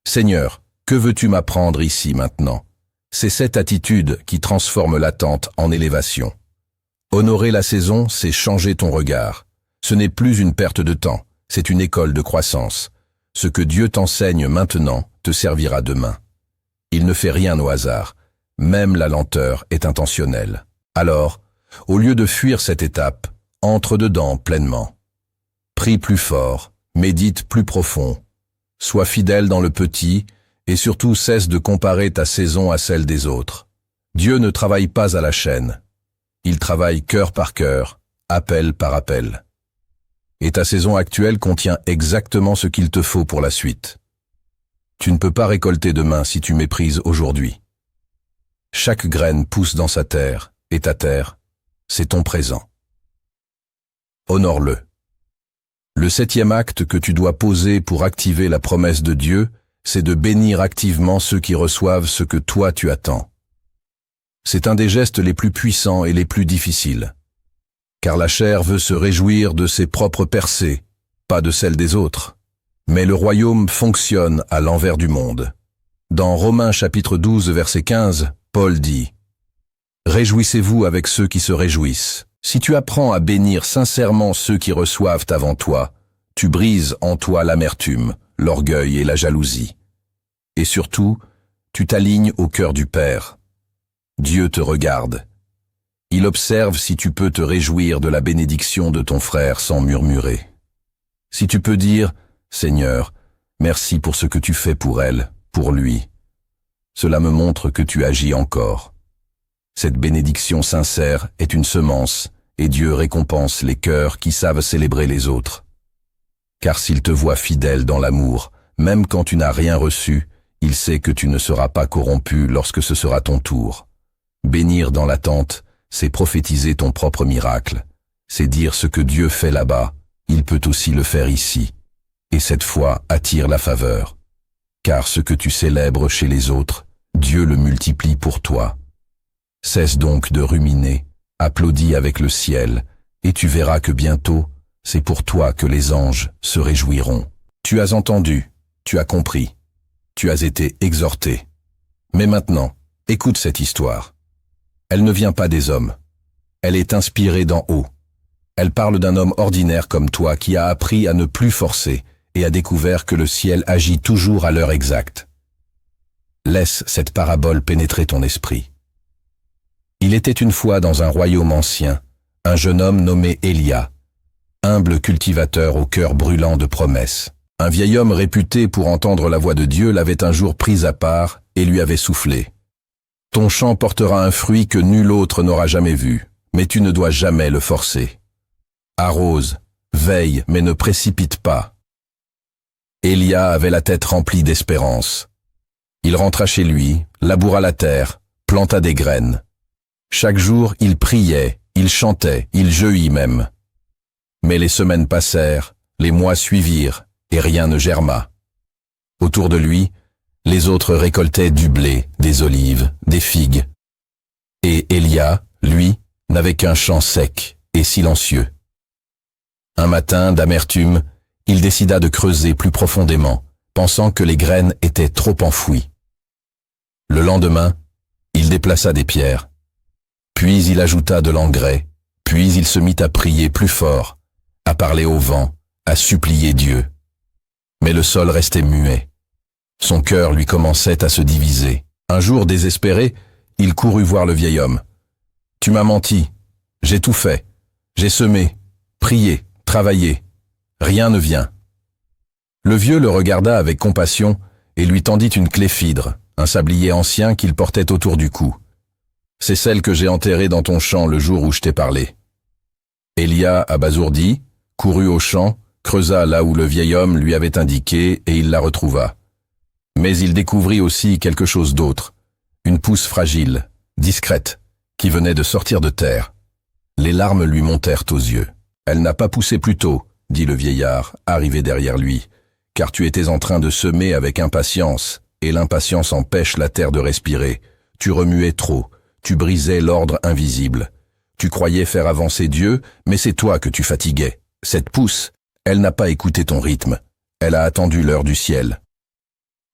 Seigneur, que veux-tu m'apprendre ici maintenant? C'est cette attitude qui transforme l'attente en élévation. Honorer la saison, c'est changer ton regard. Ce n'est plus une perte de temps, c'est une école de croissance. Ce que Dieu t'enseigne maintenant te servira demain. Il ne fait rien au hasard, même la lenteur est intentionnelle. Alors, au lieu de fuir cette étape, entre dedans pleinement. Prie plus fort, médite plus profond, sois fidèle dans le petit et surtout cesse de comparer ta saison à celle des autres. Dieu ne travaille pas à la chaîne, il travaille cœur par cœur, appel par appel. Et ta saison actuelle contient exactement ce qu'il te faut pour la suite. Tu ne peux pas récolter demain si tu méprises aujourd'hui. Chaque graine pousse dans sa terre, et ta terre, c'est ton présent. Honore-le. Le 7e acte que tu dois poser pour activer la promesse de Dieu, c'est de bénir activement ceux qui reçoivent ce que toi tu attends. C'est un des gestes les plus puissants et les plus difficiles. Car la chair veut se réjouir de ses propres percées, pas de celles des autres. Mais le royaume fonctionne à l'envers du monde. Dans Romains chapitre 12 verset 15, Paul dit « Réjouissez-vous avec ceux qui se réjouissent. Si tu apprends à bénir sincèrement ceux qui reçoivent avant toi, tu brises en toi l'amertume, l'orgueil et la jalousie. Et surtout, tu t'alignes au cœur du Père. Dieu te regarde. Il observe si tu peux te réjouir de la bénédiction de ton frère sans murmurer. Si tu peux dire « Seigneur, merci pour ce que tu fais pour elle, pour lui », cela me montre que tu agis encore. Cette bénédiction sincère est une semence, et Dieu récompense les cœurs qui savent célébrer les autres. Car s'il te voit fidèle dans l'amour, même quand tu n'as rien reçu, il sait que tu ne seras pas corrompu lorsque ce sera ton tour. Bénir dans l'attente, c'est prophétiser ton propre miracle. C'est dire ce que Dieu fait là-bas, il peut aussi le faire ici. Et cette foi attire la faveur. Car ce que tu célèbres chez les autres, Dieu le multiplie pour toi. Cesse donc de ruminer, applaudis avec le ciel, et tu verras que bientôt, c'est pour toi que les anges se réjouiront. Tu as entendu, tu as compris, tu as été exhorté. Mais maintenant, écoute cette histoire. Elle ne vient pas des hommes. Elle est inspirée d'en haut. Elle parle d'un homme ordinaire comme toi qui a appris à ne plus forcer et a découvert que le ciel agit toujours à l'heure exacte. Laisse cette parabole pénétrer ton esprit. Il était une fois dans un royaume ancien, un jeune homme nommé Élia, humble cultivateur au cœur brûlant de promesses. Un vieil homme réputé pour entendre la voix de Dieu l'avait un jour pris à part et lui avait soufflé. « Ton champ portera un fruit que nul autre n'aura jamais vu, mais tu ne dois jamais le forcer. Arrose, veille, mais ne précipite pas. » Élia avait la tête remplie d'espérance. Il rentra chez lui, laboura la terre, planta des graines. Chaque jour, il priait, il chantait, il jeûit même. Mais les semaines passèrent, les mois suivirent, et rien ne germa. Autour de lui, les autres récoltaient du blé, des olives, des figues. Et Élia, lui, n'avait qu'un champ sec et silencieux. Un matin, d'amertume, Il décida de creuser plus profondément, pensant que les graines étaient trop enfouies. Le lendemain, il déplaça des pierres. Puis il ajouta de l'engrais, puis il se mit à prier plus fort, à parler au vent, à supplier Dieu. Mais le sol restait muet. Son cœur lui commençait à se diviser. Un jour désespéré, il courut voir le vieil homme. « Tu m'as menti, j'ai tout fait, j'ai semé, prié, travaillé, rien ne vient. » Le vieux le regarda avec compassion et lui tendit une cléphydre, un sablier ancien qu'il portait autour du cou. « C'est celle que j'ai enterrée dans ton champ le jour où je t'ai parlé. » Élia, abasourdi, courut au champ, creusa là où le vieil homme lui avait indiqué et il la retrouva. Mais il découvrit aussi quelque chose d'autre, une pousse fragile, discrète, qui venait de sortir de terre. Les larmes lui montèrent aux yeux. « Elle n'a pas poussé plus tôt, » dit le vieillard, arrivé derrière lui, « car tu étais en train de semer avec impatience, et l'impatience empêche la terre de respirer. Tu remuais trop, tu brisais l'ordre invisible. Tu croyais faire avancer Dieu, mais c'est toi que tu fatiguais. Cette pousse, elle n'a pas écouté ton rythme. Elle a attendu l'heure du ciel. »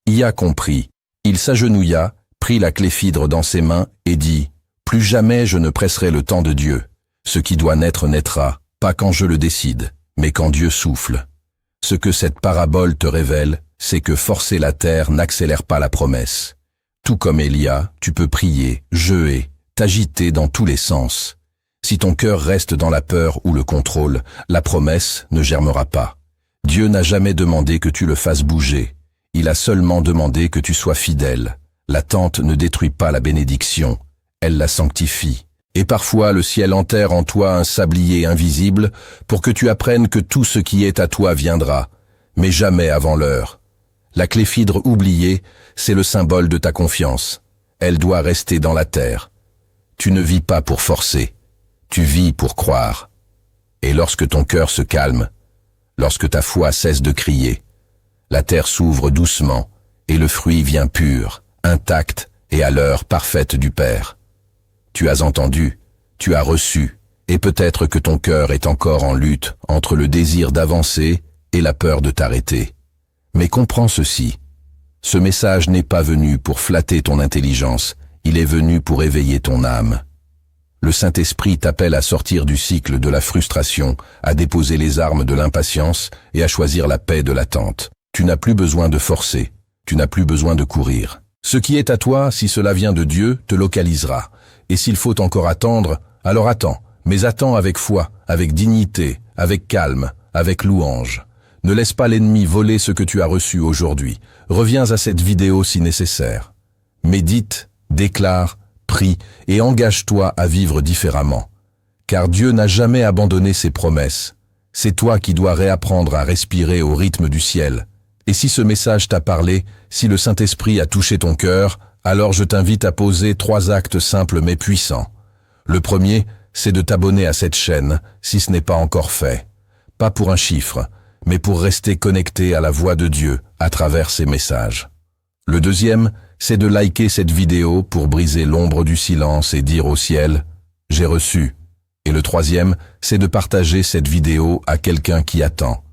Ia comprit. Il s'agenouilla, prit la cléphydre dans ses mains et dit « Plus jamais je ne presserai le temps de Dieu. Ce qui doit naître naîtra, pas quand je le décide, mais quand Dieu souffle. Ce que cette parabole te révèle, c'est que forcer la terre n'accélère pas la promesse. Tout comme Élia, tu peux prier, jeûner, t'agiter dans tous les sens. Si ton cœur reste dans la peur ou le contrôle, la promesse ne germera pas. Dieu n'a jamais demandé que tu le fasses bouger. Il a seulement demandé que tu sois fidèle. L'attente ne détruit pas la bénédiction, elle la sanctifie. Et parfois le ciel enterre en toi un sablier invisible pour que tu apprennes que tout ce qui est à toi viendra, mais jamais avant l'heure. La cléphydre oubliée, c'est le symbole de ta confiance. Elle doit rester dans la terre. Tu ne vis pas pour forcer, tu vis pour croire. Et lorsque ton cœur se calme, lorsque ta foi cesse de crier, la terre s'ouvre doucement et le fruit vient pur, intact et à l'heure parfaite du Père. Tu as entendu, tu as reçu, et peut-être que ton cœur est encore en lutte entre le désir d'avancer et la peur de t'arrêter. Mais comprends ceci, ce message n'est pas venu pour flatter ton intelligence, il est venu pour éveiller ton âme. Le Saint-Esprit t'appelle à sortir du cycle de la frustration, à déposer les armes de l'impatience et à choisir la paix de l'attente. Tu n'as plus besoin de forcer, tu n'as plus besoin de courir. Ce qui est à toi, si cela vient de Dieu, te localisera. Et s'il faut encore attendre, alors attends, mais attends avec foi, avec dignité, avec calme, avec louange. Ne laisse pas l'ennemi voler ce que tu as reçu aujourd'hui. Reviens à cette vidéo si nécessaire. Médite, déclare, prie et engage-toi à vivre différemment. Car Dieu n'a jamais abandonné ses promesses. C'est toi qui dois réapprendre à respirer au rythme du ciel. Et si ce message t'a parlé, si le Saint-Esprit a touché ton cœur, alors je t'invite à poser 3 actes simples mais puissants. Le premier, c'est de t'abonner à cette chaîne, si ce n'est pas encore fait. Pas pour un chiffre, mais pour rester connecté à la voix de Dieu à travers ces messages. Le deuxième, c'est de liker cette vidéo pour briser l'ombre du silence et dire au ciel « J'ai reçu ». Et le troisième, c'est de partager cette vidéo à quelqu'un qui attend,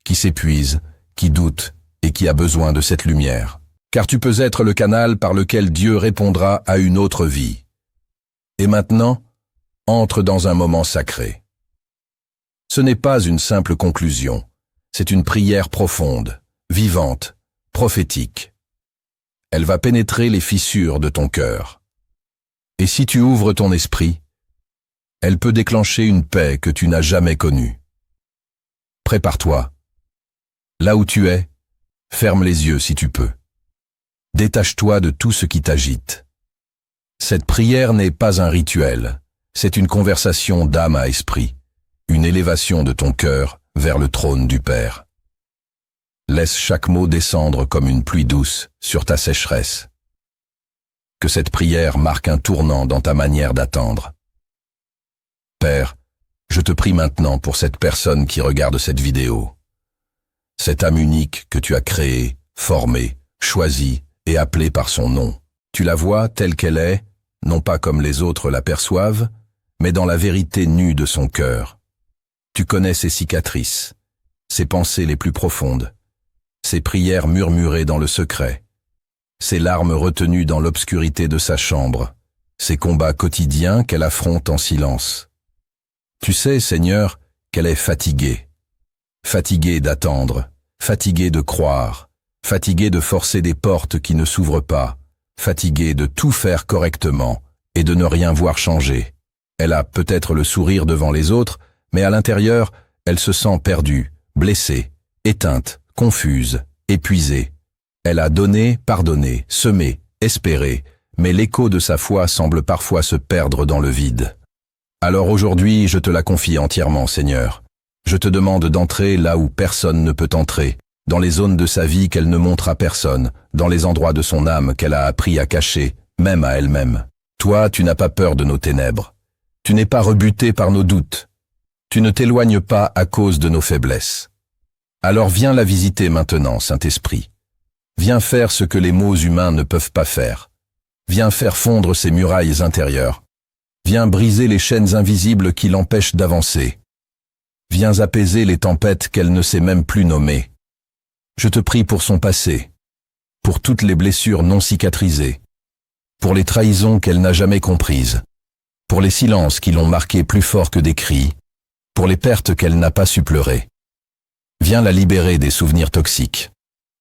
qui s'épuise, qui doute et qui a besoin de cette lumière. Car tu peux être le canal par lequel Dieu répondra à une autre vie. Et maintenant, entre dans un moment sacré. Ce n'est pas une simple conclusion, c'est une prière profonde, vivante, prophétique. Elle va pénétrer les fissures de ton cœur. Et si tu ouvres ton esprit, elle peut déclencher une paix que tu n'as jamais connue. Prépare-toi. Là où tu es, ferme les yeux si tu peux. Détache-toi de tout ce qui t'agite. Cette prière n'est pas un rituel, c'est une conversation d'âme à esprit, une élévation de ton cœur vers le trône du Père. Laisse chaque mot descendre comme une pluie douce sur ta sécheresse. Que cette prière marque un tournant dans ta manière d'attendre. Père, je te prie maintenant pour cette personne qui regarde cette vidéo. Cette âme unique que tu as créée, formée, choisie et appelée par son nom. Tu la vois telle qu'elle est, non pas comme les autres l'aperçoivent, mais dans la vérité nue de son cœur. Tu connais ses cicatrices, ses pensées les plus profondes, ses prières murmurées dans le secret, ses larmes retenues dans l'obscurité de sa chambre, ses combats quotidiens qu'elle affronte en silence. Tu sais, Seigneur, qu'elle est fatiguée. Fatiguée d'attendre, fatiguée de croire, fatiguée de forcer des portes qui ne s'ouvrent pas, fatiguée de tout faire correctement et de ne rien voir changer. Elle a peut-être le sourire devant les autres, mais à l'intérieur, elle se sent perdue, blessée, éteinte, confuse, épuisée. Elle a donné, pardonné, semé, espéré, mais l'écho de sa foi semble parfois se perdre dans le vide. Alors aujourd'hui, je te la confie entièrement, Seigneur. Je te demande d'entrer là où personne ne peut entrer, dans les zones de sa vie qu'elle ne montre à personne, dans les endroits de son âme qu'elle a appris à cacher, même à elle-même. Toi, tu n'as pas peur de nos ténèbres. Tu n'es pas rebuté par nos doutes. Tu ne t'éloignes pas à cause de nos faiblesses. Alors viens la visiter maintenant, Saint-Esprit. Viens faire ce que les mots humains ne peuvent pas faire. Viens faire fondre ces murailles intérieures. Viens briser les chaînes invisibles qui l'empêchent d'avancer. Viens apaiser les tempêtes qu'elle ne sait même plus nommer. Je te prie pour son passé, pour toutes les blessures non cicatrisées, pour les trahisons qu'elle n'a jamais comprises, pour les silences qui l'ont marquée plus fort que des cris, pour les pertes qu'elle n'a pas su pleurer. Viens la libérer des souvenirs toxiques.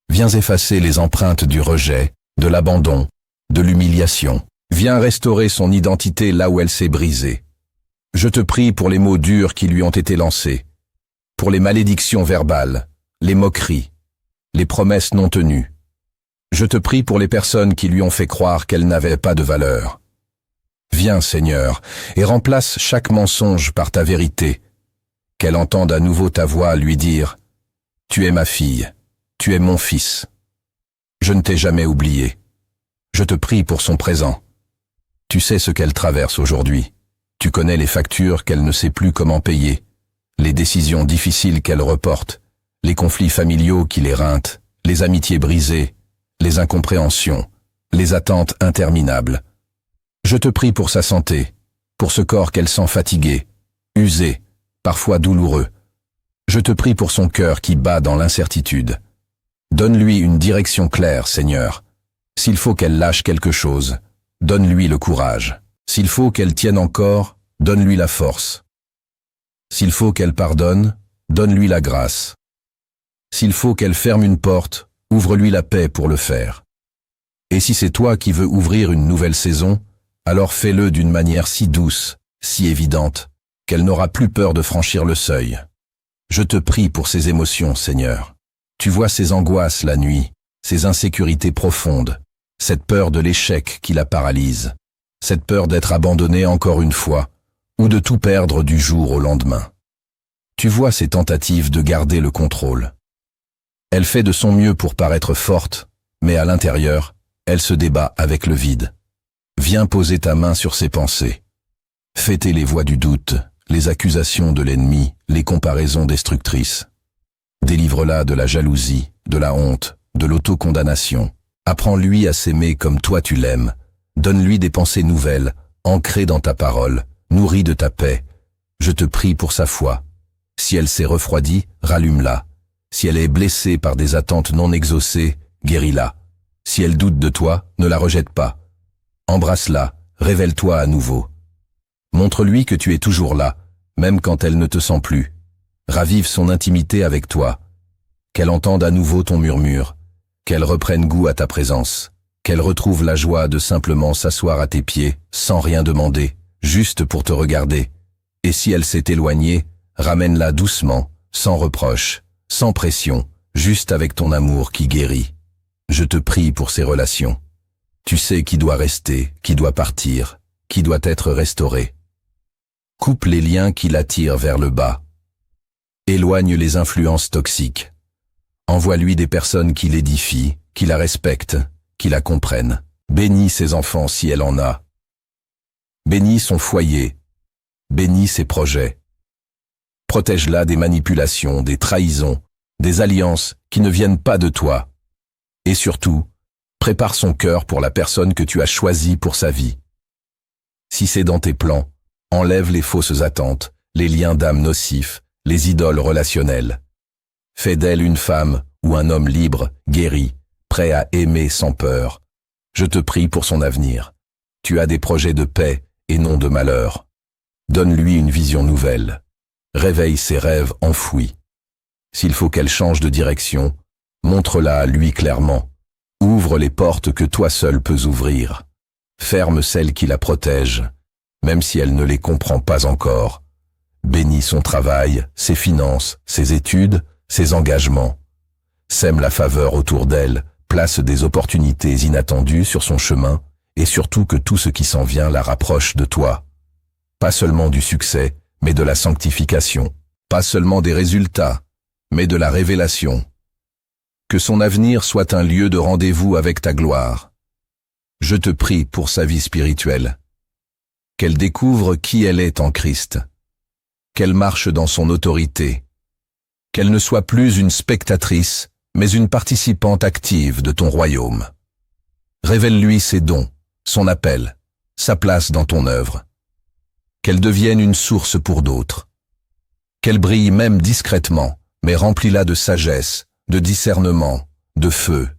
Viens effacer les empreintes du rejet, de l'abandon, de l'humiliation. Viens restaurer son identité là où elle s'est brisée. Je te prie pour les mots durs qui lui ont été lancés, pour les malédictions verbales, les moqueries, les promesses non tenues. Je te prie pour les personnes qui lui ont fait croire qu'elle n'avait pas de valeur. Viens, Seigneur, et remplace chaque mensonge par ta vérité, qu'elle entende à nouveau ta voix lui dire « Tu es ma fille, tu es mon fils. Je ne t'ai jamais oublié. Je te prie pour son présent. Tu sais ce qu'elle traverse aujourd'hui. Tu connais les factures qu'elle ne sait plus comment payer, les décisions difficiles qu'elle reporte, les conflits familiaux qui l'éreintent, les amitiés brisées, les incompréhensions, les attentes interminables. Je te prie pour sa santé, pour ce corps qu'elle sent fatigué, usé, parfois douloureux. Je te prie pour son cœur qui bat dans l'incertitude. Donne-lui une direction claire, Seigneur. S'il faut qu'elle lâche quelque chose, donne-lui le courage. S'il faut qu'elle tienne encore, donne-lui la force. S'il faut qu'elle pardonne, donne-lui la grâce. S'il faut qu'elle ferme une porte, ouvre-lui la paix pour le faire. Et si c'est toi qui veux ouvrir une nouvelle saison, alors fais-le d'une manière si douce, si évidente, qu'elle n'aura plus peur de franchir le seuil. Je te prie pour ses émotions, Seigneur. Tu vois ses angoisses la nuit, ses insécurités profondes, cette peur de l'échec qui la paralyse, cette peur d'être abandonnée encore une fois, ou de tout perdre du jour au lendemain. Tu vois ses tentatives de garder le contrôle. Elle fait de son mieux pour paraître forte, mais à l'intérieur, elle se débat avec le vide. Viens poser ta main sur ses pensées. Fêter les voix du doute, les accusations de l'ennemi, les comparaisons destructrices. Délivre-la de la jalousie, de la honte, de l'autocondamnation. Apprends-lui à s'aimer comme toi tu l'aimes. Donne-lui des pensées nouvelles, ancrées dans ta parole, nourries de ta paix. Je te prie pour sa foi. Si elle s'est refroidie, rallume-la. Si elle est blessée par des attentes non exaucées, guéris-la. Si elle doute de toi, ne la rejette pas. Embrasse-la, révèle-toi à nouveau. Montre-lui que tu es toujours là, même quand elle ne te sent plus. Ravive son intimité avec toi. Qu'elle entende à nouveau ton murmure. Qu'elle reprenne goût à ta présence. Qu'elle retrouve la joie de simplement s'asseoir à tes pieds, sans rien demander, juste pour te regarder. Et si elle s'est éloignée, ramène-la doucement, sans reproche, sans pression, juste avec ton amour qui guérit. Je te prie pour ces relations. Tu sais qui doit rester, qui doit partir, qui doit être restauré. Coupe les liens qui l'attirent vers le bas. Éloigne les influences toxiques. Envoie-lui des personnes qui l'édifient, qui la respectent, qui la comprennent. Bénis ses enfants si elle en a. Bénis son foyer. Bénis ses projets. Protège-la des manipulations, des trahisons, des alliances qui ne viennent pas de toi. Et surtout, prépare son cœur pour la personne que tu as choisie pour sa vie. Si c'est dans tes plans, enlève les fausses attentes, les liens d'âme nocifs, les idoles relationnelles. Fais d'elle une femme ou un homme libre, guéri, prêt à aimer sans peur. Je te prie pour son avenir. Tu as des projets de paix et non de malheur. Donne-lui une vision nouvelle. Réveille ses rêves enfouis. S'il faut qu'elle change de direction, montre-la à lui clairement. Ouvre les portes que toi seul peux ouvrir. Ferme celles qui la protègent, même si elle ne les comprend pas encore. Bénis son travail, ses finances, ses études, ses engagements. Sème la faveur autour d'elle, place des opportunités inattendues sur son chemin, et surtout que tout ce qui s'en vient la rapproche de toi. Pas seulement du succès, mais de la sanctification. Pas seulement des résultats, mais de la révélation. Que son avenir soit un lieu de rendez-vous avec ta gloire. Je te prie pour sa vie spirituelle. Qu'elle découvre qui elle est en Christ. Qu'elle marche dans son autorité. Qu'elle ne soit plus une spectatrice, mais une participante active de ton royaume. Révèle-lui ses dons, son appel, sa place dans ton œuvre. Qu'elle devienne une source pour d'autres. Qu'elle brille même discrètement, mais remplis-la de sagesse, de discernement, de feu.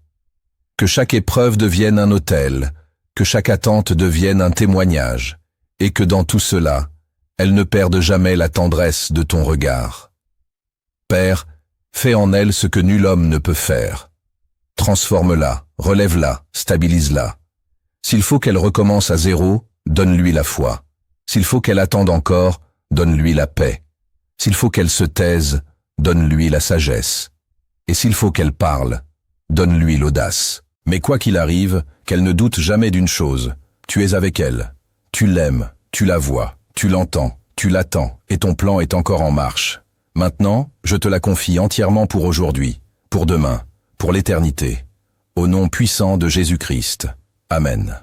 Que chaque épreuve devienne un autel, que chaque attente devienne un témoignage, et que dans tout cela, elle ne perde jamais la tendresse de ton regard. Père, fais en elle ce que nul homme ne peut faire. Transforme-la, relève-la, stabilise-la. S'il faut qu'elle recommence à zéro, donne-lui la foi. S'il faut qu'elle attende encore, donne-lui la paix. S'il faut qu'elle se taise, donne-lui la sagesse. Et s'il faut qu'elle parle, donne-lui l'audace. Mais quoi qu'il arrive, qu'elle ne doute jamais d'une chose. Tu es avec elle. Tu l'aimes, tu la vois, tu l'entends, tu l'attends, et ton plan est encore en marche. Maintenant, je te la confie entièrement pour aujourd'hui, pour demain, pour l'éternité. Au nom puissant de Jésus-Christ. Amen.